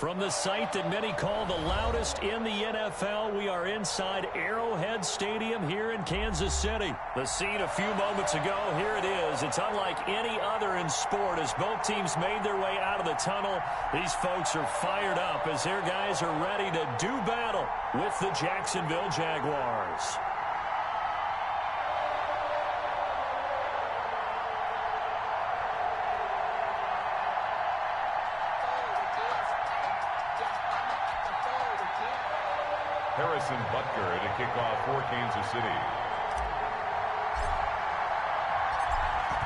From the site that many call the loudest in the NFL, we are inside Arrowhead Stadium here in Kansas City. The scene a few moments ago, here it is. It's unlike any other in sport as both teams made their way out of the tunnel. These folks are fired up as their guys are ready to do battle with the Jacksonville Jaguars. Harrison Butker to kick off for Kansas City.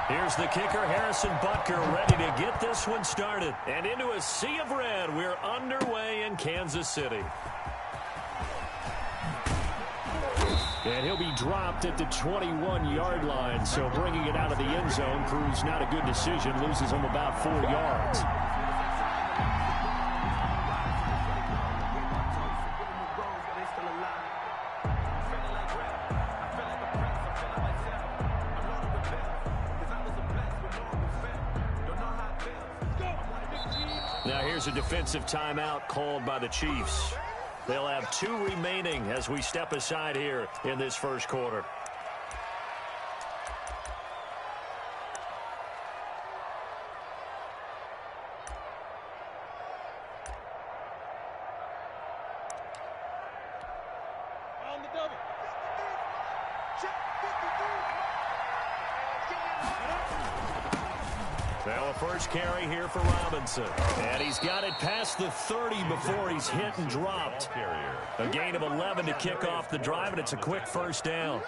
Here's the kicker, Harrison Butker, ready to get this one started. And into a sea of red, we're underway in Kansas City. And he'll be dropped at the 21-yard line, so bringing it out of the end zone proves not a good decision, loses him about 4 yards. Now here's a defensive timeout called by the Chiefs. They'll have 2 remaining as we step aside here in this first quarter. On the double. Well, a first carry here for Robinson. And he's got it past the 30 before he's hit and dropped. A gain of 11 to kick off the drive, and it's a quick first down.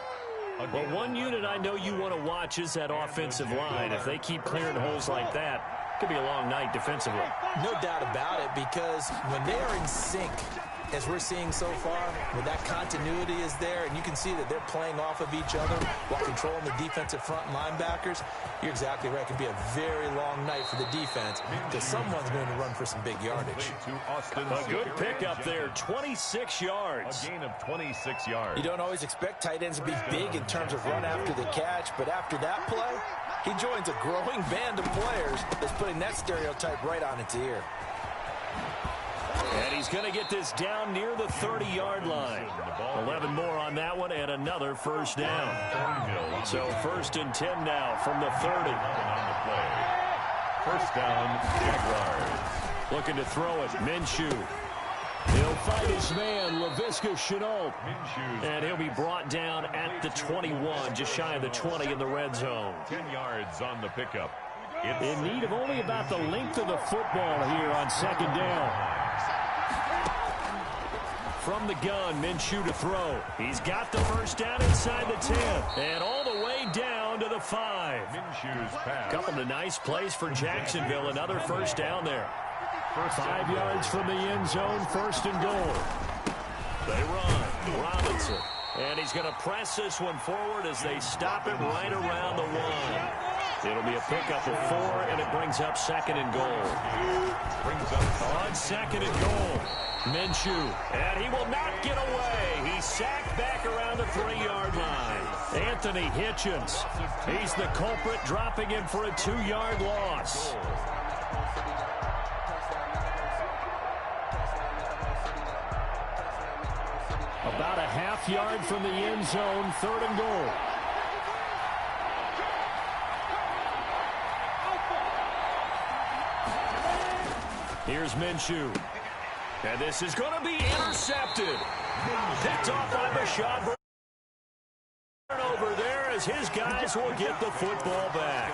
But one unit I know you want to watch is that offensive line. If they keep clearing holes like that, it could be a long night defensively. No doubt about it, because when they are in sync, as we're seeing so far, when that continuity is there and you can see that they're playing off of each other while controlling the defensive front linebackers, you're exactly right. It could be a very long night for the defense because someone's going to run for some big yardage. A good pickup there, 26 yards. A gain of 26 yards. You don't always expect tight ends to be big in terms of run after the catch, but after that play, he joins a growing band of players that's putting that stereotype right on its ear. And he's going to get this down near the 30-yard line. 11 more on that one and another first down. So 1st and 10 now from the 30. First down, Jaguars. Looking to throw it, Minshew. He'll fight his man, Laviska Shenault. And he'll be brought down at the 21, just shy of the 20 in the red zone. 10 yards on the pickup. In need of only about the length of the football here on second down. From the gun, Minshew to throw. He's got the first down inside the 10. And all the way down to the 5. Minshew's pass. Couple of nice plays for Jacksonville. Another first down there. 5 yards from the end zone, 1st and goal. They run. Robinson. And he's going to press this one forward as they stop it right around the 1. It'll be a pickup of 4, and it brings up 2nd and goal. On 2nd and goal, Minshew. And he will not get away. He's sacked back around the 3-yard line. Anthony Hitchens. He's the culprit, dropping him for a 2-yard loss. About a half yard from the end zone, 3rd and goal. Here's Minshew. And this is going to be intercepted. Picked off by Bashad. Over there as his guys will get the football back.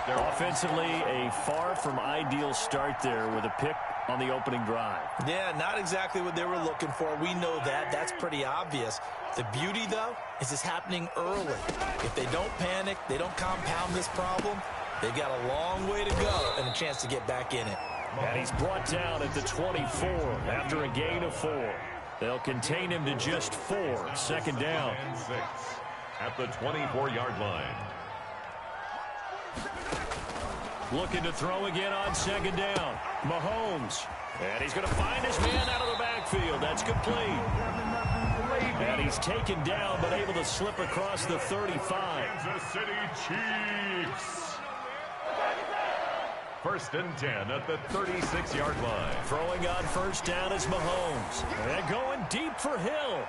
Offensively, a far from ideal start there with a pick on the opening drive. Yeah, not exactly what they were looking for. We know that. That's pretty obvious. The beauty, though, is it's happening early. If they don't panic, they don't compound this problem, they've got a long way to go and a chance to get back in it. And he's brought down at the 24 after a gain of 4. They'll contain him to just 4. 2nd down. And 6 at the 24-yard line. Looking to throw again on 2nd down. Mahomes. And he's going to find his man out of the backfield. That's complete. And he's taken down but able to slip across the 35. Kansas City Chiefs. First and 10 at the 36-yard line. Throwing on first down is Mahomes. And going deep for Hill.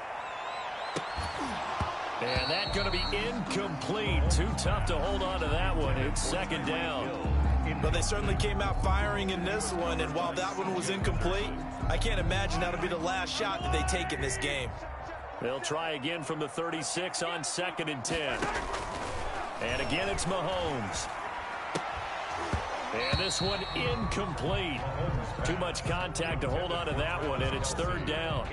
And that's going to be incomplete. Too tough to hold on to that one. It's second down. But they certainly came out firing in this one, and while that one was incomplete, I can't imagine that'll be the last shot that they take in this game. They'll try again from the 36 on second and 10. And again, it's Mahomes. And this one incomplete. Too much contact to hold on to that one, and it's third down.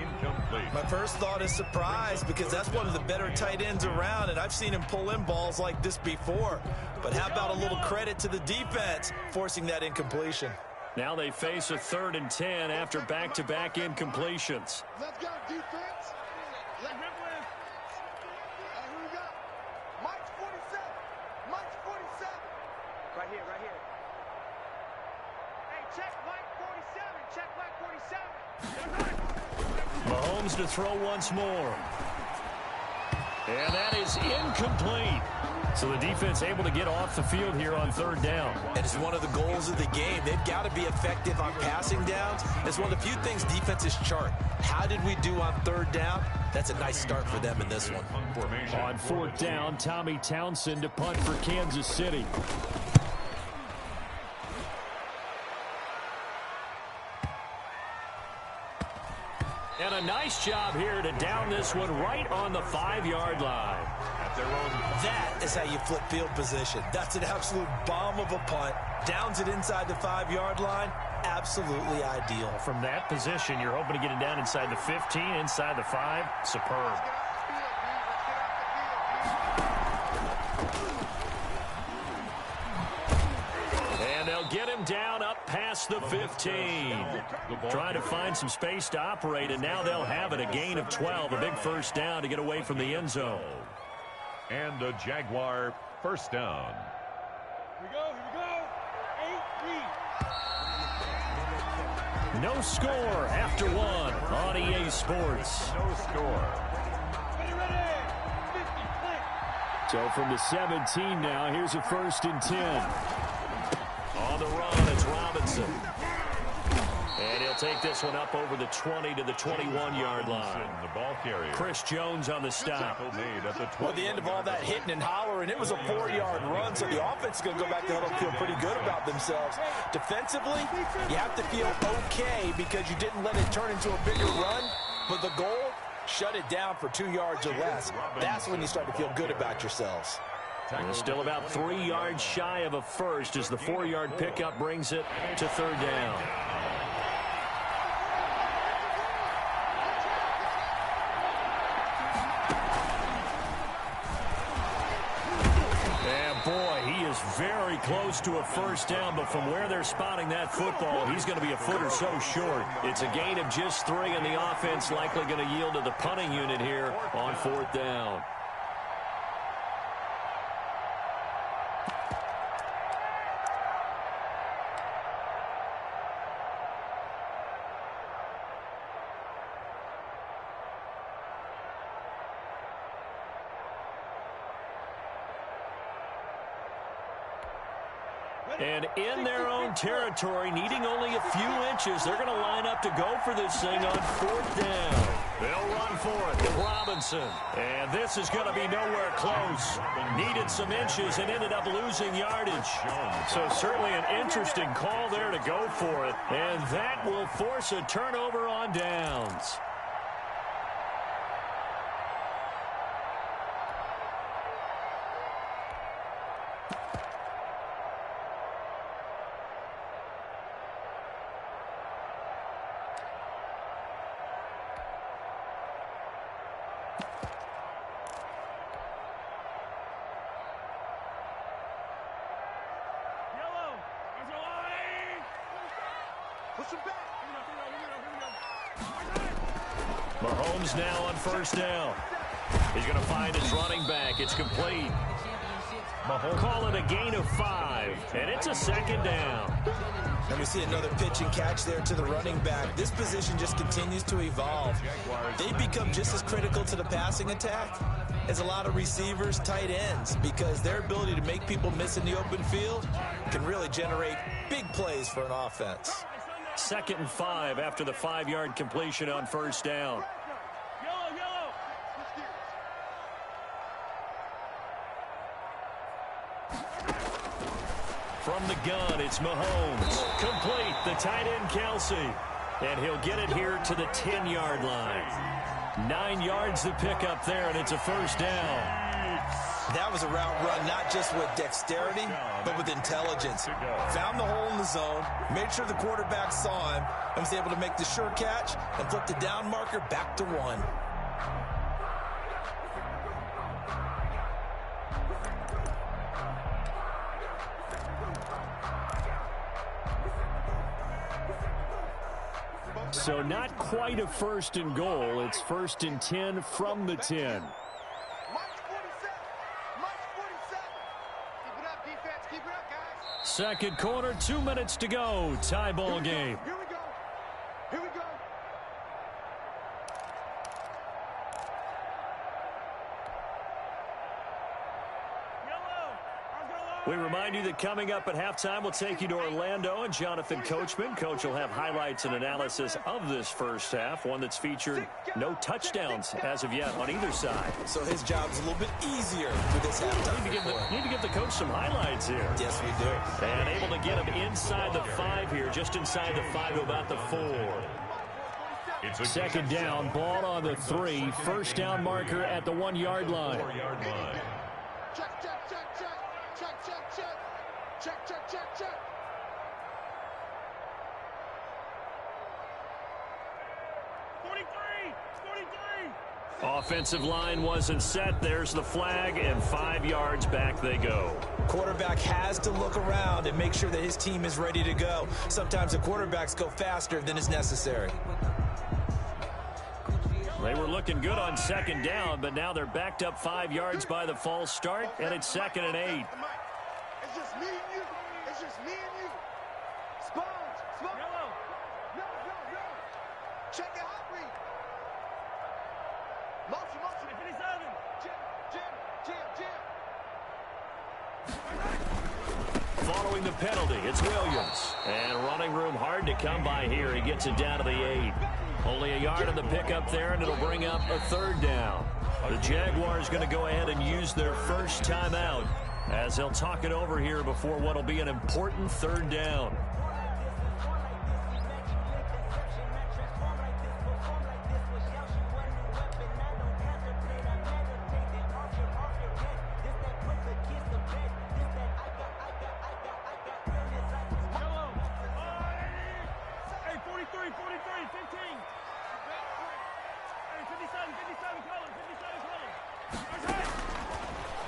My first thought is surprise, because that's one of the better tight ends around, and I've seen him pull in balls like this before. But how about a little credit to the defense forcing that incompletion? Now they face a third and 10 after back-to-back incompletions. Let's go, defense. Let him win. Who we got? Mike's 47. Mike's 47. Right here, right here. Hey, check Mike 47. Check Mike 47. Mahomes to throw once more. And that is incomplete. So the defense able to get off the field here on third down. And it's one of the goals of the game. They've got to be effective on passing downs. It's one of the few things defenses chart. How did we do on third down? That's a nice start for them in this one. On fourth down, Tommy Townsend to punt for Kansas City. And a nice job here to down this one right on the 5-yard line. That is how you flip field position. That's an absolute bomb of a punt. Downs it inside the 5-yard line. Absolutely ideal. From that position, you're hoping to get it down inside the 15, inside the 5. Superb. And they'll get him down up past the 15. Trying to find some space to operate, and now they'll have it. A gain of 12, a big first down to get away from the end zone. And a Jaguar first down. Here we go, here we go. 8-3. No score after one on EA Sports. No score. Ready, ready. 50, play. So from the 17 now, here's a first and 10. On the run, it's Robinson. And he'll take this one up over the 20 to the 21-yard line. The ball carrier. Chris Jones on the stop. Made at the Well, at the end of all that hitting and hollering, it was a 4-yard run, so the offense is going to go back to huddle and feel pretty good about themselves. Defensively, you have to feel okay because you didn't let it turn into a bigger run, but the goal, shut it down for 2 yards or less. That's when you start to feel good about yourselves. And still about 3 yards shy of a first as the 4-yard pickup brings it to third down. Very close to a first down, but from where they're spotting that football, he's going to be a foot or so short. It's a gain of just 3, and the offense likely going to yield to the punting unit here on fourth down. And in their own territory, needing only a few inches, they're going to line up to go for this thing on fourth down. They'll run for it to Robinson. And this is going to be nowhere close. Needed some inches and ended up losing yardage. So certainly an interesting call there to go for it. And that will force a turnover on downs. Mahomes now on first down. He's going to find his running back. It's complete. Mahomes call it a gain of 5, and it's a second down. And we see another pitch and catch there to the running back. This position just continues to evolve. They become just as critical to the passing attack is a lot of receivers, tight ends, because their ability to make people miss in the open field can really generate big plays for an offense. 2nd and 5 after the 5-yard completion on first down. From the gun, it's Mahomes. Complete, the tight end, Kelsey. And he'll get it here to the 10-yard line. 9 yards to pick up there, and it's a first down. That was a route run, not just with dexterity, but with intelligence. Found the hole in the zone, made sure the quarterback saw him, and was able to make the sure catch and flip the down marker back to 1. So not quite a 1st and goal. It's 1st and 10 from the 10. Second quarter, 2 minutes to go. Tie ball game. Here we go. Here we go. We remind you that coming up at halftime, we'll take you to Orlando and Jonathan Coachman. Coach will have highlights and analysis of this first half, one that's featured no touchdowns as of yet on either side. So his job's a little bit easier with this halftime. Need to give the coach some highlights here. Yes, we do. And able to get him inside the 5 here, just inside the 5 to about the 4. Second down, ball on the 3. First down marker at the 1-yard line. Check, check, check, check. Check, check, check. Check, check, check, check. 43. Offensive line wasn't set. There's the flag, and 5 yards back they go. Quarterback has to look around and make sure that his team is ready to go. Sometimes the quarterbacks go faster than is necessary. They were looking good on second down, but now they're backed up 5 yards by the false start, and it's 2nd and 8. It's just me and you. It's just me and you. Sponge. Sponge. No. Check it out, read. Motion. 57. Jim. Following the penalty, it's Williams. And running room hard to come by here. He gets it down to the 8. Only a yard on the pickup there, and it'll bring up a 3rd down. The Jaguars going to go ahead and use their first timeout as they'll talk it over here before what will be an important 3rd down.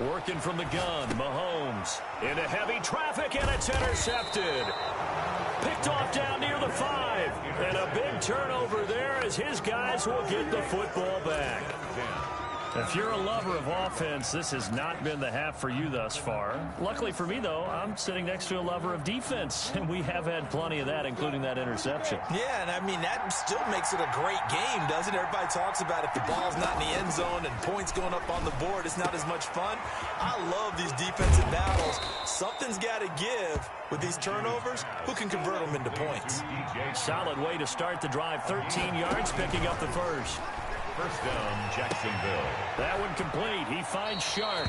Working from the gun, Mahomes into heavy traffic, and it's intercepted. Picked off down near the 5, and a big turnover there as his guys will get the football back. If you're a lover of offense, this has not been the half for you thus far. Luckily for me, though, I'm sitting next to a lover of defense, and we have had plenty of that, including that interception. Yeah, and I mean, that still makes it a great game, doesn't it? Everybody talks about if the ball's not in the end zone and points going up on the board, it's not as much fun. I love these defensive battles. Something's got to give with these turnovers. Who can convert them into points? Solid way to start the drive. 13 yards, picking up the first. First down, Jacksonville. That one complete. He finds Sharp.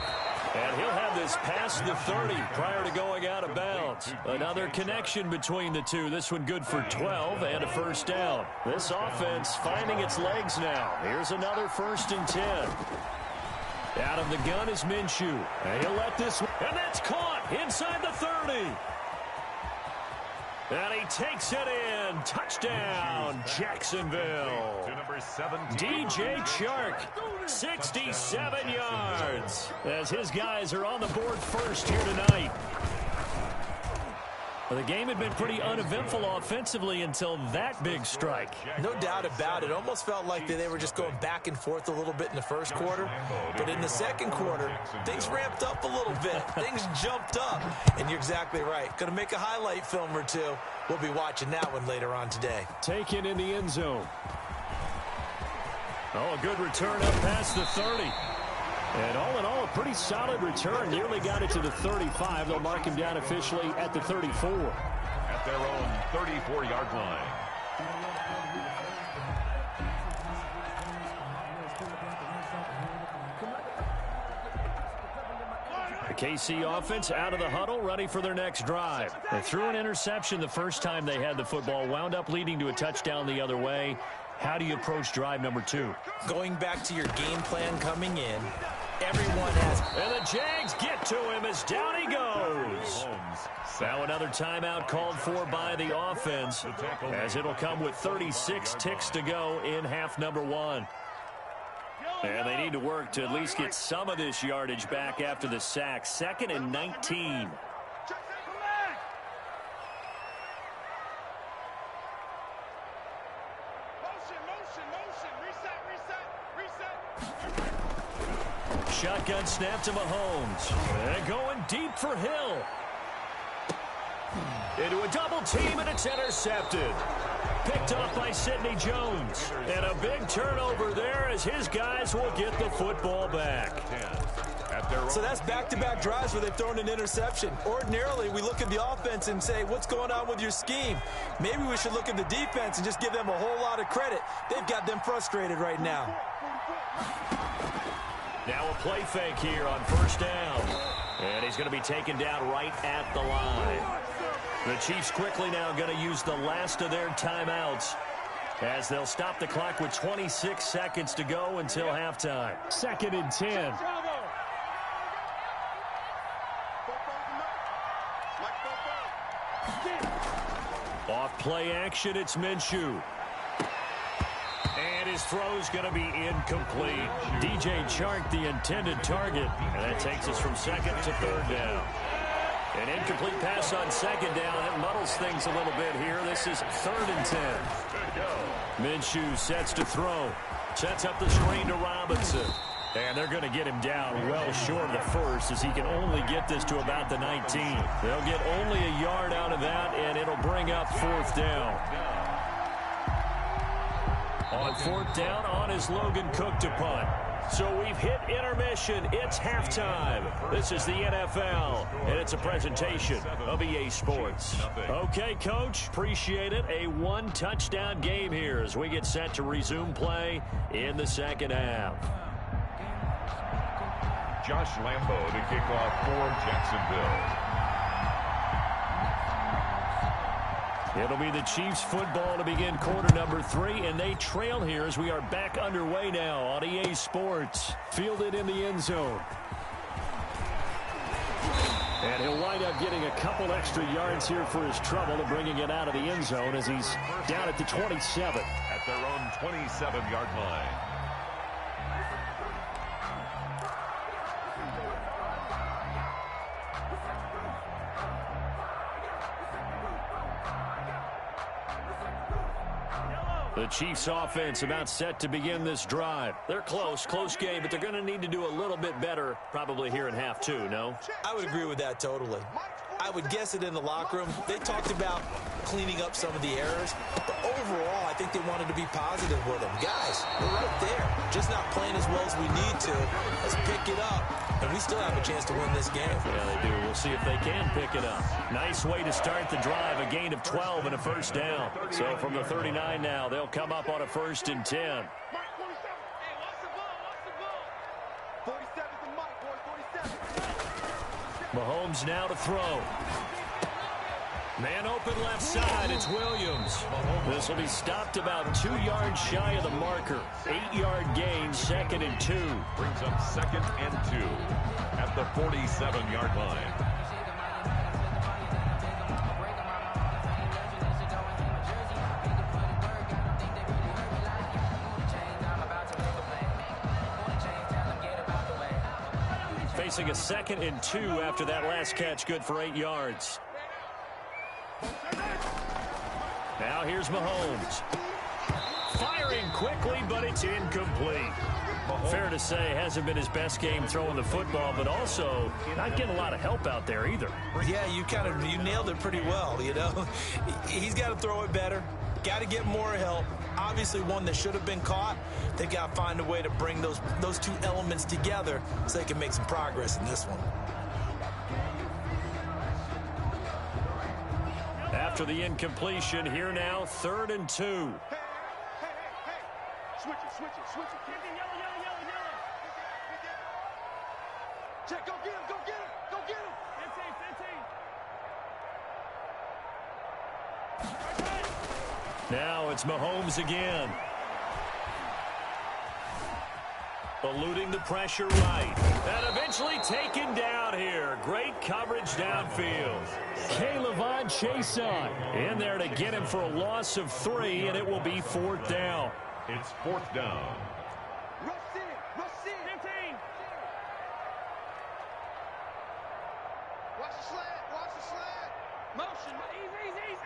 And he'll have this past the 30 prior to going out of bounds. Another connection between the two. This one good for 12 and a first down. This offense finding its legs now. Here's another 1st and 10. Out of the gun is Minshew. And he'll let this one. And that's caught inside the 30. And he takes it in. Touchdown, Jacksonville. To number 17. DJ Chark, 67 yards. As his guys are on the board first here tonight. Well, the game had been pretty uneventful offensively until that big strike. No doubt about it. Almost felt like they were just going back and forth a little bit in the first quarter. But in the second quarter, things ramped up a little bit. Things jumped up. And you're exactly right. Going to make a highlight film or two. We'll be watching that one later on today. Taken in the end zone. Oh, a good return up past the 30. And all in all, a pretty solid return. Nearly got it to the 35. They'll mark him down officially at the 34. At their own 34-yard line. The KC offense out of the huddle, ready for their next drive. They threw an interception the first time they had the football, wound up leading to a touchdown the other way. How do you approach drive number 2? Going back to your game plan coming in, everyone has... And the Jags get to him as down he goes. Now another timeout called for by the offense, as it'll come with 36 ticks to go in half number 1. And they need to work to at least get some of this yardage back after the sack. 2nd and 19. Shotgun snap to Mahomes. And going deep for Hill. Into a double team, and it's intercepted. Picked off by Sidney Jones. And a big turnover there as his guys will get the football back. So that's back-to-back drives where they've thrown an interception. Ordinarily, we look at the offense and say, what's going on with your scheme? Maybe we should look at the defense and just give them a whole lot of credit. They've got them frustrated right now. Now a play fake here on first down. And he's going to be taken down right at the line. The Chiefs quickly now going to use the last of their timeouts as they'll stop the clock with 26 seconds to go until halftime. 2nd and 10. Off play action, it's Minshew. And his throw's going to be incomplete. DJ Chark, the intended target. And that takes us from 2nd to 3rd down. An incomplete pass on 2nd down. It muddles things a little bit here. This is 3rd and 10. Minshew sets to throw. Sets up the screen to Robinson. And they're going to get him down well short of the first as he can only get this to about the 19. They'll get only a yard out of that, and it'll bring up 4th down. On 4th down, on is Logan Cook to punt. So we've hit intermission. It's halftime. This is the NFL, and it's a presentation of EA Sports. Okay, Coach, appreciate it. A 1-touchdown game here as we get set to resume play in the 2nd half. Josh Lambo to kick off for Jacksonville. It'll be the Chiefs football to begin quarter number 3, and they trail here as we are back underway now on EA Sports. Fielded in the end zone. And he'll wind up getting a couple extra yards here for his trouble to bringing it out of the end zone as he's down at the 27. At their own 27-yard line. The Chiefs offense about set to begin this drive. They're close game, but they're going to need to do a little bit better probably here in half 2, no? I would agree with that totally. I would guess it in the locker room. They talked about cleaning up some of the errors, but overall, I think they wanted to be positive with them. Guys, we're right there. Just not playing as well as we need to. Let's pick it up, and we still have a chance to win this game. Yeah, they do. We'll see if they can pick it up. Nice way to start the drive, a gain of 12 and a first down. So from the 39 now, they'll come up on a 1st and 10. Mahomes now to throw. Man open left side, it's Williams. This will be stopped about 2 yards shy of the marker. 8-yard gain, 2nd and 2. Brings up 2nd and 2 at the 47-yard line. Facing a 2nd and 2 after that last catch, good for 8 yards. Now here's Mahomes. Firing quickly, but it's incomplete. Fair to say, hasn't been his best game throwing the football, but also not getting a lot of help out there either. Yeah, you nailed it pretty well, you know. He's got to throw it better. got to get more help. Obviously one that should have been caught. They got to find a way to bring those two elements together so they can make some progress in this one. After the incompletion, here now, 3rd and 2. Hey. Switch it. Yellow. Check, go get him. Go get him. 15. Now it's Mahomes again. Eluding the pressure right. And eventually taken down here. Great coverage downfield. Billhill1's chase on. In there to get him for a loss of 3, and it will be 4th down. It's 4th down. Rush in. 15. Watch the slant. Motion.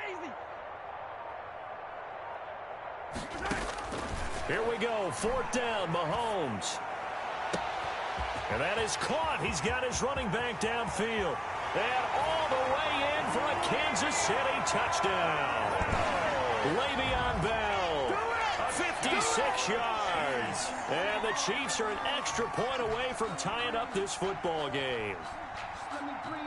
Easy. Here we go. 4th down, Mahomes. And that is caught. He's got his running back downfield. And all the way in for a Kansas City touchdown. Le'Veon Bell, 56 yards. And the Chiefs are an extra point away from tying up this football game.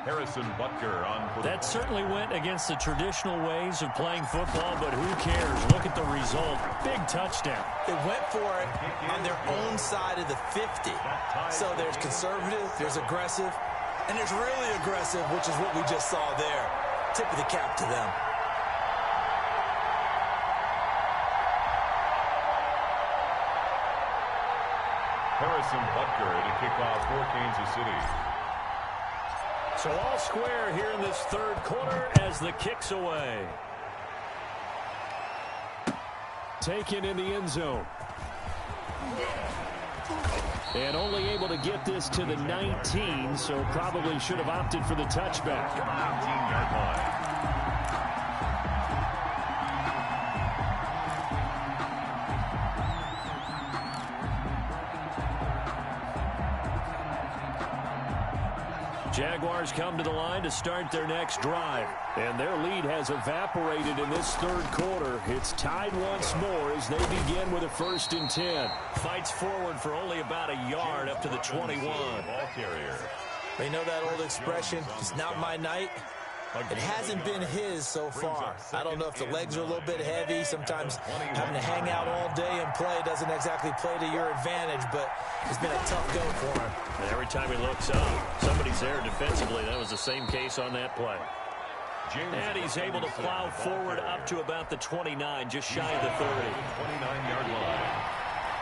Harrison Butker on for that certainly went against the traditional ways of playing football, but who cares? Look at the result. Big touchdown. They went for it on their own side of the 50. So there's conservative, there's aggressive, and there's really aggressive, which is what we just saw there. Tip of the cap to them. Harrison Butker to kick off for Kansas City. So all square here in this 3rd quarter as the kick's away. Taken in the end zone. And only able to get this to the 19, so probably should have opted for the touchback. 19-yard line. Jaguars come to the line to start their next drive. And their lead has evaporated in this 3rd quarter. It's tied once more as they begin with a 1st and 10. Fights forward for only about a yard up to the 21. Ball carrier. You know that old expression, it's not my night? It hasn't been his so far. I don't know if the legs are a little bit heavy. Sometimes having to hang out all day and play doesn't exactly play to your advantage, but it's been a tough go for him. And every time he looks up, somebody's there defensively. That was the same case on that play. And he's able to plow forward up to about the 29, just shy of the 30. 29-yard line.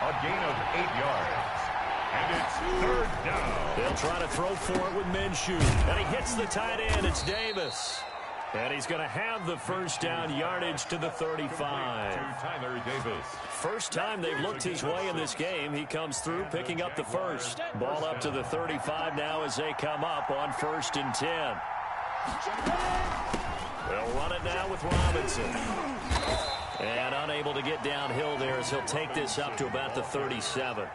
A gain of 8 yards. And it's 3rd down. They'll try to throw for it with Minshew. And he hits the tight end. It's Davis. And he's going to have the 1st down yardage to the 35. To Tyler Davis. First time they've looked his way in this game. He comes through picking up the 1st. Ball up to the 35 now as they come up on 1st and 10. They'll run it now with Robinson. And unable to get downhill there as he'll take this up to about the 37.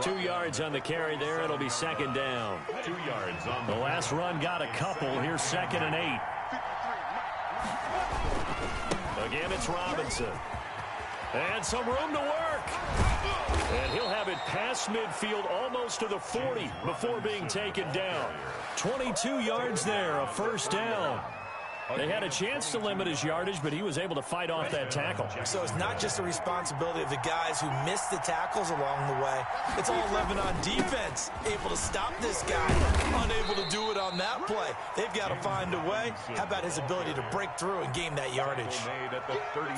2 yards on the carry there. It'll be 2nd down. 2 yards on the last run got a couple. Here's 2nd and 8. Again, it's Robinson. And some room to work. And he'll have it past midfield almost to the 40 before being taken down. 22 yards there, a 1st down. They had a chance to limit his yardage, but he was able to fight off that tackle. So it's not just the responsibility of the guys who missed the tackles along the way. It's all 11 on defense. Able to stop this guy. Unable to do it on that play. They've got to find a way. How about his ability to break through and gain that yardage?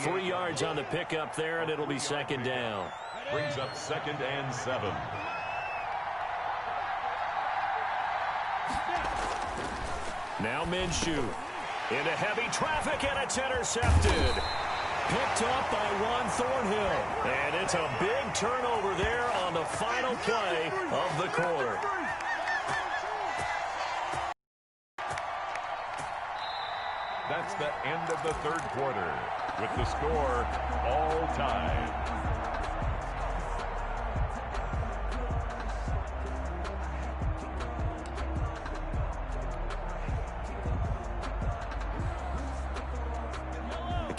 3 yards on the pickup there, and it'll be 2nd down. Brings up 2nd and 7. Now Minshew. Into heavy traffic, and it's intercepted. Picked up by Juan Thornhill. And it's a big turnover there on the final play of the quarter. That's the end of the 3rd quarter, with the score all tied.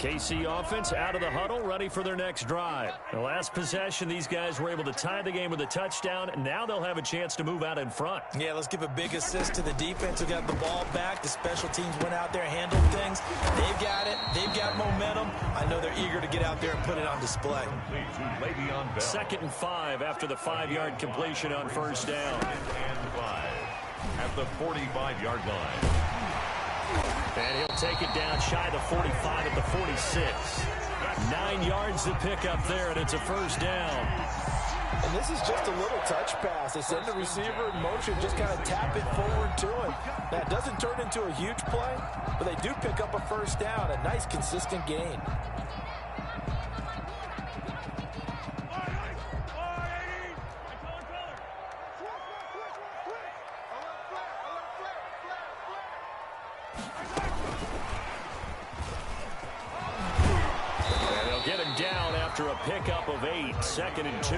KC offense out of the huddle, ready for their next drive. The last possession, these guys were able to tie the game with a touchdown, and now they'll have a chance to move out in front. Yeah, let's give a big assist to the defense who got the ball back. The special teams went out there, handled things. They've got it. They've got momentum. I know they're eager to get out there and put it on display. 2nd and 5 after the 5-yard completion on first down. And 5 at the 45-yard line. And he'll take it down shy of the 45 at the 46. 9 yards to pick up there, and it's a first down. And this is just a little touch pass. They send the receiver in motion, just kind of tap it forward to him. Now, it doesn't turn into a huge play, but they do pick up a first down, a nice, consistent gain. After a pickup of 8, 2nd and 2.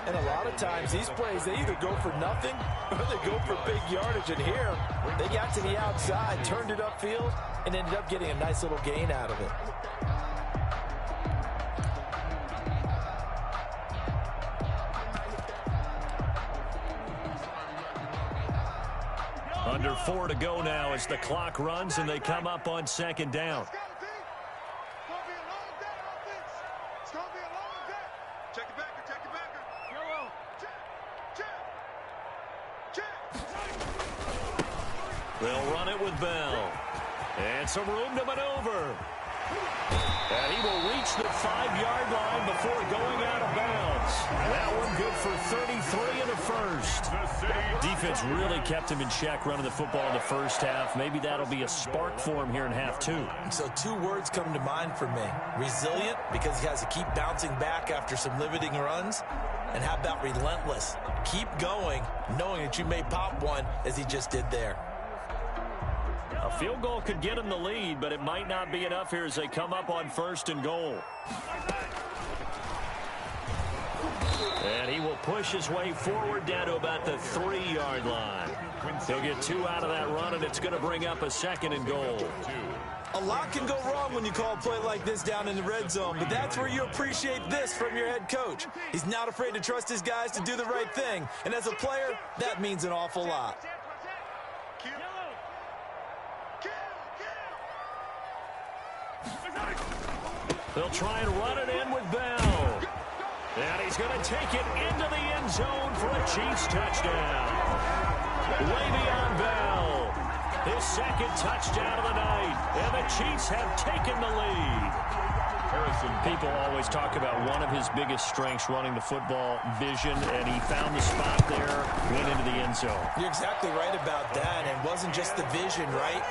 And a lot of times these plays, they either go for nothing or they go for big yardage. And here, they got to the outside, turned it upfield, and ended up getting a nice little gain out of it. Under 4 to go now as the clock runs and they come up on 2nd down. They'll run it with Bell. And some room to maneuver. And he will reach the 5-yard line before going out of bounds. That one good for 33 in the first. Defense really kept him in check running the football in the first half. Maybe that'll be a spark for him here in half 2. So 2 words come to mind for me. Resilient, because he has to keep bouncing back after some limiting runs. And how about relentless? Keep going, knowing that you may pop one, as he just did there. A field goal could get him the lead, but it might not be enough here as they come up on 1st and goal. And he will push his way forward down to about the 3-yard line. He'll get 2 out of that run, and it's going to bring up a 2nd and goal. A lot can go wrong when you call a play like this down in the red zone, but that's where you appreciate this from your head coach. He's not afraid to trust his guys to do the right thing, and as a player, that means an awful lot. They'll try and run it in with Bell. And he's going to take it into the end zone for a Chiefs touchdown. Le'Veon Bell, his 2nd touchdown of the night. And the Chiefs have taken the lead. People always talk about one of his biggest strengths running the football, vision, and he found the spot there, went into the end zone. You're exactly right about that, and it wasn't just the vision, right?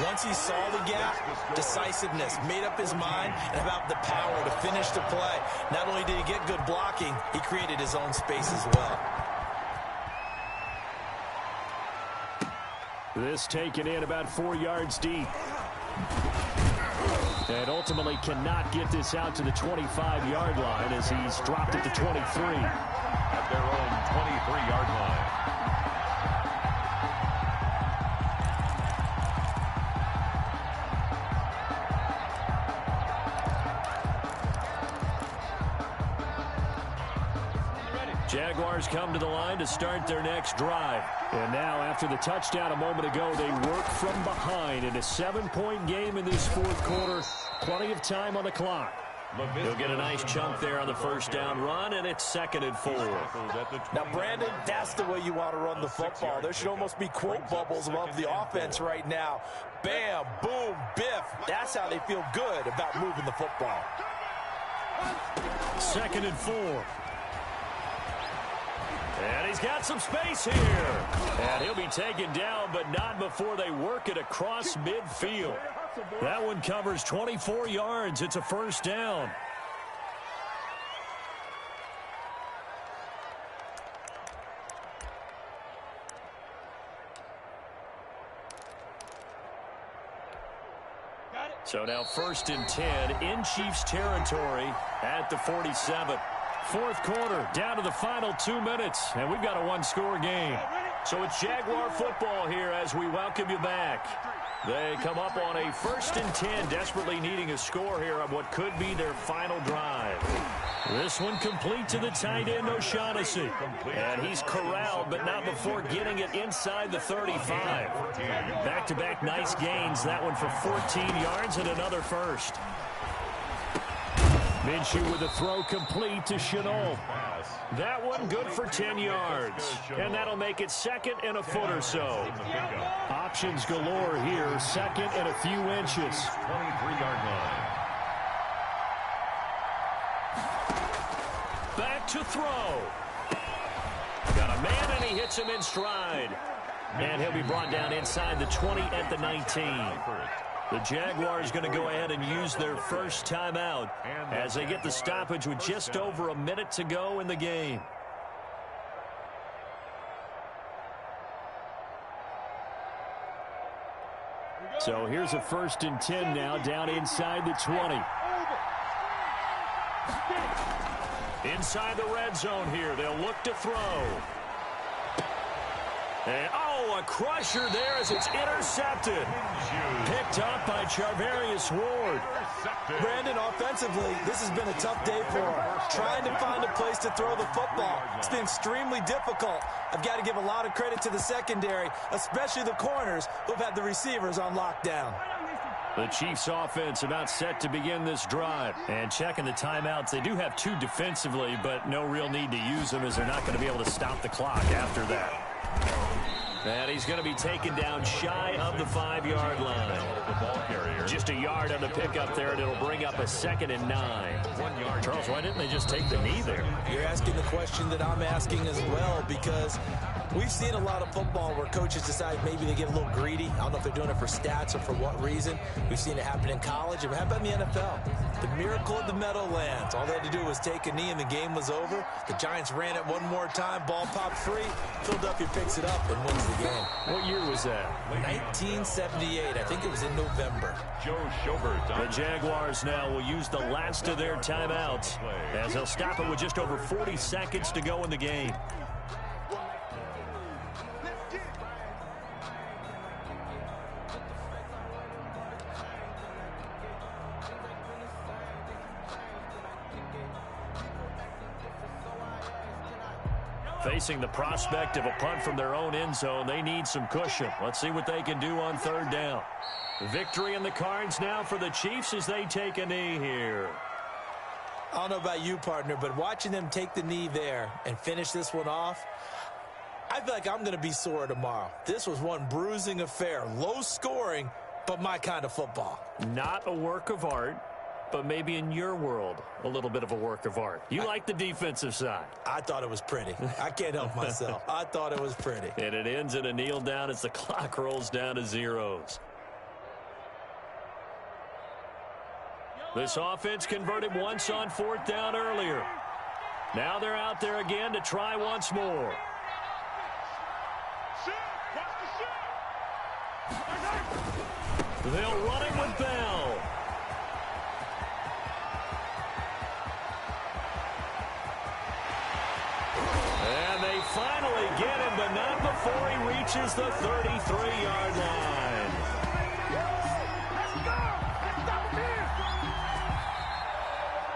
Once he saw the gap, decisiveness, made up his mind, and about the power to finish the play. Not only did he get good blocking, he created his own space as well. This taken in about 4 yards deep. And ultimately cannot get this out to the 25-yard line as he's dropped it to 23. At their own 23-yard line. Jaguars come to the line to start their next drive. And now, after the touchdown a moment ago, they work from behind in a 7-point game in this 4th quarter. Plenty of time on the clock. He'll get a nice chunk there on the first down run, and it's 2nd and 4. Now, Brandon, that's the way you want to run the football. There should almost be quote bubbles above the offense right now. Bam, boom, biff. That's how they feel good about moving the football. 2nd and 4. And he's got some space here. And he'll be taken down, but not before they work it across midfield. That one covers 24 yards. It's a first down. So now 1st and 10 in Chiefs territory at the 47. 4th quarter, down to the final 2 minutes, and we've got a 1-score game. So it's Jaguar football here as we welcome you back. They come up on a 1st and 10, desperately needing a score here on what could be their final drive. This one complete to the tight end, O'Shaughnessy. And he's corralled, but not before getting it inside the 35. Back-to-back nice gains. That one for 14 yards and another first. Minshew with a throw complete to Chenault. That one good for 10 yards. And that'll make it 2nd and a foot or so. Options galore here. 2nd and a few inches. 23-yard line. Back to throw. Got a man, and he hits him in stride. And he'll be brought down inside the 20 at the 19. The Jaguars going to go ahead and use their first timeout as they get the stoppage with just over a minute to go in the game. So here's a 1st and 10 now, down inside the 20. Inside the red zone here, they'll look to throw. And, a crusher there as it's intercepted. Picked up by Charvarius Ward. Brandon, offensively, this has been a tough day for him. Trying to find a place to throw the football. It's been extremely difficult. I've got to give a lot of credit to the secondary, especially the corners who've had the receivers on lockdown. The Chiefs offense about set to begin this drive. And checking the timeouts, they do have 2 defensively, but no real need to use them as they're not going to be able to stop the clock after that. And he's going to be taken down shy of the 5-yard line. Just a yard on the pickup there, and it'll bring up a 2nd and 9. 1 yard. Charles, why didn't they just take the knee there? You're asking the question that I'm asking as well, because we've seen a lot of football where coaches decide maybe they get a little greedy. I don't know if they're doing it for stats or for what reason. We've seen it happen in college. And how about in the NFL? The miracle of the Meadowlands. All they had to do was take a knee and the game was over. The Giants ran it one more time. Ball popped free. Philadelphia picks it up and wins the game. What year was that? 1978. I think it was in November. Joe Schobert. The Jaguars now will use the last of their timeouts as they'll stop it with just over 40 seconds to go in the game. Facing the prospect of a punt from their own end zone, they need some cushion. Let's see what they can do on 3rd down. Victory in the cards now for the Chiefs as they take a knee here. I don't know about you, partner, but watching them take the knee there and finish this one off, I feel like I'm going to be sore tomorrow. This was one bruising affair. Low scoring, but my kind of football. Not a work of art, but maybe in your world, a little bit of a work of art. You like the defensive side. I thought it was pretty. I can't help myself. I thought it was pretty. And it ends in a kneel down as the clock rolls down to zeros. This offense converted once on 4th down earlier. Now they're out there again to try once more. They'll run it with Bell. And they finally get him, but not before he reaches the 33-yard line.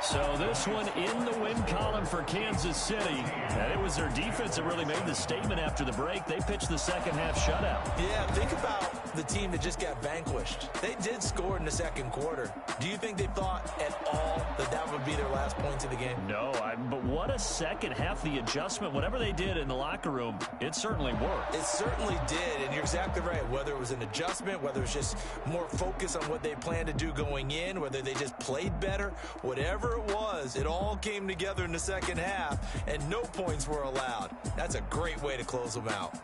So this one in the win column for Kansas City. And it was their defense that really made the statement after the break. They pitched the second half shutout. Yeah, think about the team that just got vanquished. They did score in the 2nd quarter. Do you think they thought at all that that would be their last points of the game? No, but what a second half. The adjustment, whatever they did in the locker room, it certainly worked. It certainly did, and you're exactly right. Whether it was an adjustment, whether it was just more focus on what they planned to do going in, whether they just played better, whatever it was, it all came together in the second half, and no points were allowed. That's a great way to close them out.